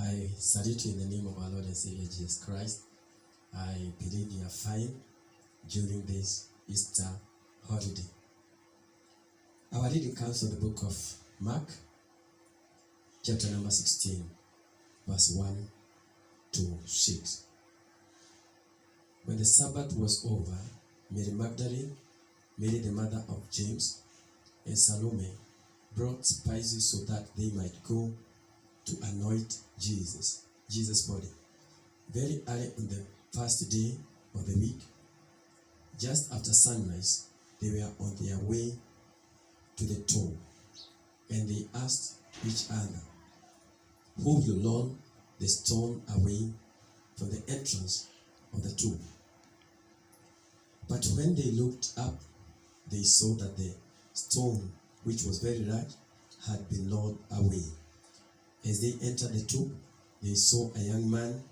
I salute you in the name of our Lord and Savior Jesus Christ. I believe you are fine during this Easter holiday. Our reading comes from the book of Mark, chapter number 16, verse 1 to 6. When the Sabbath was over, Mary Magdalene, Mary the mother of James, and Salome brought spices so that they might go to anoint Jesus' body. Very early on the first day of the week, just after sunrise, they were on their way to the tomb, and they asked each other, "Who will roll the stone away from the entrance of the tomb?" But when they looked up, they saw that the stone, which was very large, had been rolled away. As they entered the tomb, they saw a young man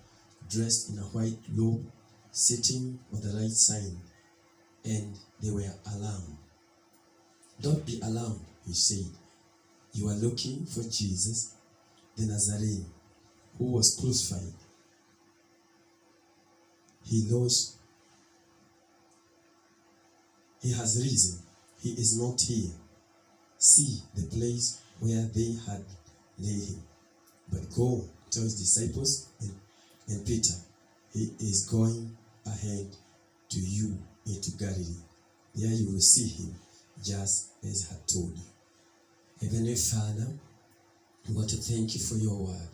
dressed in a white robe sitting on the right side, and they were alarmed. "Don't be alarmed," he said. "You are looking for Jesus, the Nazarene, who was crucified. He has risen. He is not here. See the place where they had laid him. But go tell his disciples and Peter, he is going ahead to you into Galilee. There you will see him, just as I had told you." Heavenly Father, we want to thank you for your word.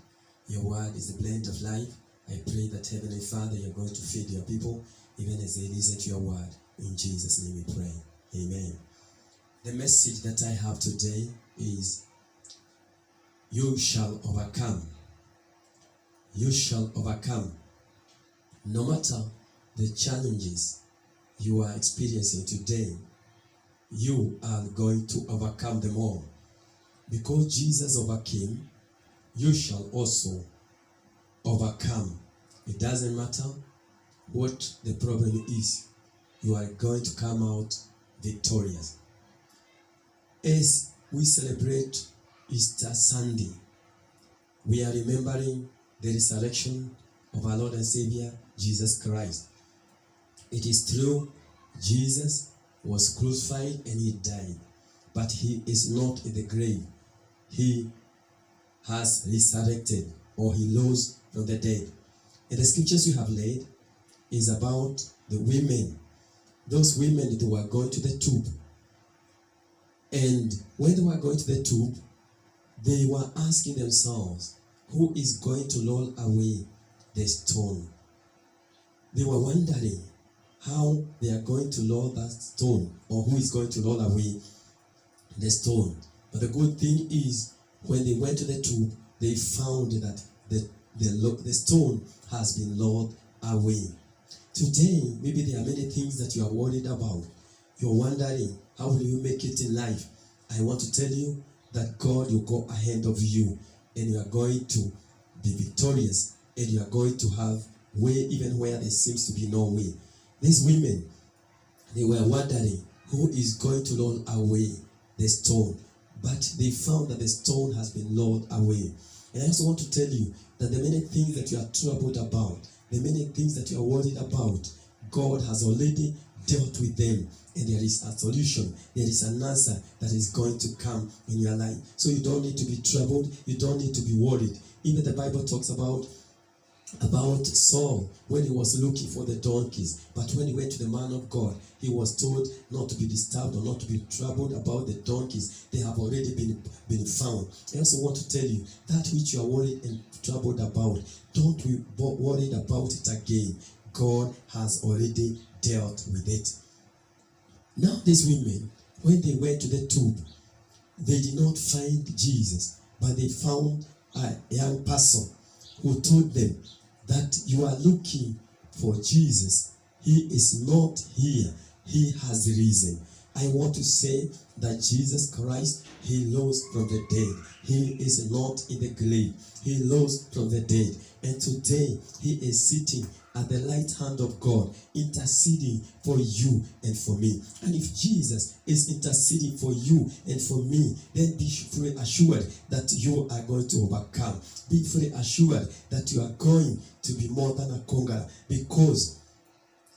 Your word is the blend of life. I pray that, Heavenly Father, you're going to feed your people, even as they listen to your word. In Jesus' name we pray. Amen. The message that I have today is, you shall overcome. You shall overcome. No matter the challenges you are experiencing today, you are going to overcome them all. Because Jesus overcame, you shall also overcome. It doesn't matter what the problem is, you are going to come out victorious. As we celebrate Easter Sunday, we are remembering the resurrection of our Lord and Savior, Jesus Christ. It is true, Jesus was crucified and he died, but he is not in the grave. He has resurrected, or he rose from the dead. And the scriptures you have read is about the women, those women that were going to the tomb. And when they were going to the tomb, they were asking themselves, who is going to roll away the stone? They were wondering how they are going to roll that stone, or who is going to roll away the stone. But the good thing is, when they went to the tomb, they found that the stone has been rolled away. Today, maybe there are many things that you are worried about. You're wondering, how will you make it in life? I want to tell you that God will go ahead of you, and you are going to be victorious, and you are going to have way even where there seems to be no way. These women, they were wondering, who is going to roll away the stone? But they found that the stone has been rolled away. And I also want to tell you that the many things that you are troubled about, the many things that you are worried about, God has already dealt with them, and there is a solution. There is an answer that is going to come in your life. So you don't need to be troubled. You don't need to be worried. Even the Bible talks about Saul when he was looking for the donkeys. But when he went to the man of God, he was told not to be disturbed or not to be troubled about the donkeys. They have already been found. I also want to tell you, that which you are worried and troubled about, don't be worried about it again. God has already dealt with it. Now these women, when they went to the tomb, they did not find Jesus, but they found a young person who told them that you are looking for Jesus. He is not here. He has risen. I want to say that Jesus Christ, he rose from the dead. He is not in the grave. He rose from the dead. And today, he is sitting at the right hand of God, interceding for you and for me. And if Jesus is interceding for you and for me, then be fully assured that you are going to overcome. Be fully assured that you are going to be more than a conqueror, because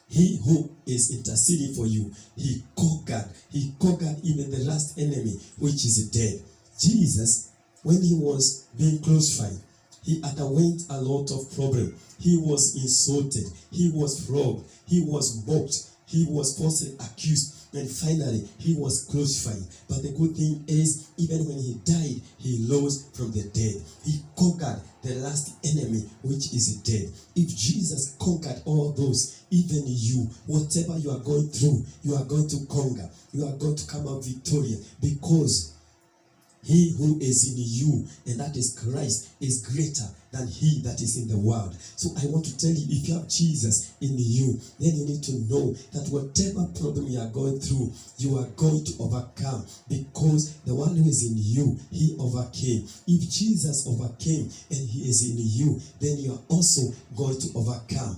he who is interceding for you, he conquered even the last enemy, which is death. Jesus, when he was being crucified, he underwent a lot of problems. He was insulted, he was flogged, he was mocked, he was falsely accused, and finally he was crucified. But the good thing is, even when he died, he rose from the dead. He conquered the last enemy, which is death. If Jesus conquered all those, even you, whatever you are going through, you are going to conquer. You are going to come out victorious, because he who is in you, and that is Christ, is greater than he that is in the world. So I want to tell you, if you have Jesus in you, then you need to know that whatever problem you are going through, you are going to overcome, because the one who is in you, he overcame. If Jesus overcame and he is in you, then you are also going to overcome.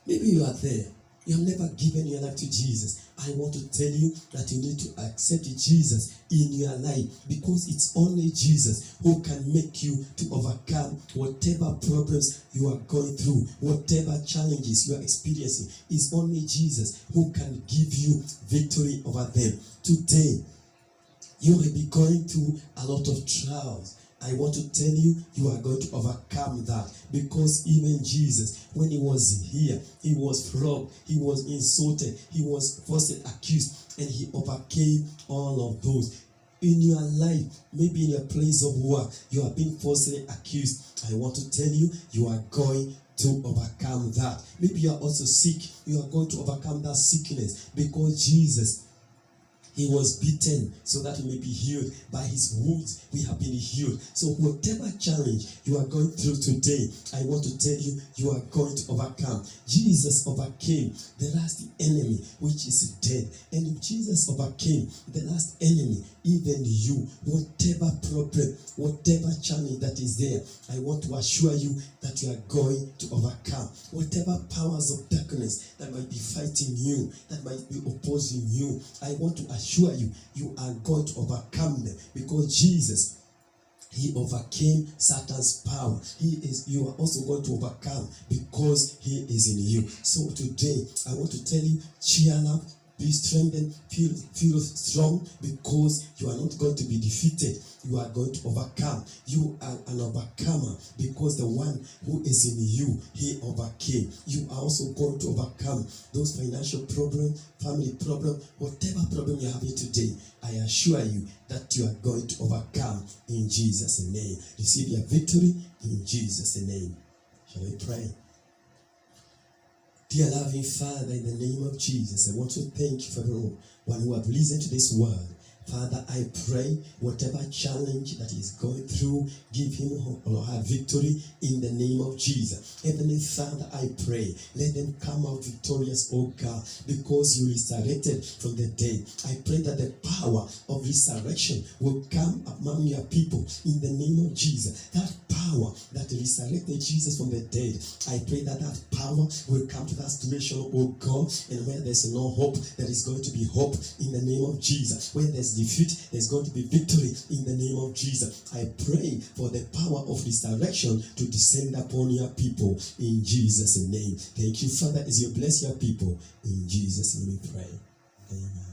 Maybe you are there. You have never given your life to Jesus. I want to tell you that you need to accept Jesus in your life, because it's only Jesus who can make you to overcome whatever problems you are going through, whatever challenges you are experiencing. It's only Jesus who can give you victory over them. Today, you will be going through a lot of trials. I want to tell you, you are going to overcome that, because even Jesus, when he was here, he was flogged, he was insulted, he was falsely accused, and he overcame all of those. In your life, maybe in your place of work, you are being falsely accused. I want to tell you, you are going to overcome that. Maybe you are also sick. You are going to overcome that sickness, because Jesus, he was beaten so that we may be healed. By his wounds, we have been healed. So whatever challenge you are going through today, I want to tell you, you are going to overcome. Jesus overcame the last enemy, which is death. And if Jesus overcame the last enemy, even you, whatever problem, whatever challenge that is there, I want to assure you that you are going to overcome. Whatever powers of darkness that might be fighting you, that might be opposing you, I want to assure you, you are going to overcome them, because Jesus, he overcame Satan's power. You are also going to overcome, because he is in you. So today, I want to tell you, cheer up, be strengthened, feel strong, because you are not going to be defeated. You are going to overcome. You are an overcomer, because the one who is in you, he overcame. You are also going to overcome those financial problems, family problems, whatever problem you're having today. I assure you that you are going to overcome in Jesus' name. Receive your victory in Jesus' name. Shall we pray? Dear loving Father, in the name of Jesus, I want to thank you for everyone who have listened to this word. Father, I pray whatever challenge that he is going through, give him or her victory in the name of Jesus. Heavenly Father, I pray, let them come out victorious, oh God, because you resurrected from the dead. I pray that the power of resurrection will come among your people in the name of Jesus. That power that resurrected Jesus from the dead, I pray that that power will come to that situation, oh God, and where there's no hope, there is going to be hope in the name of Jesus. Where there's defeat, there's going to be victory in the name of Jesus. I pray for the power of resurrection to descend upon your people in Jesus' name. Thank you, Father, as you bless your people. In Jesus' name we pray. Amen.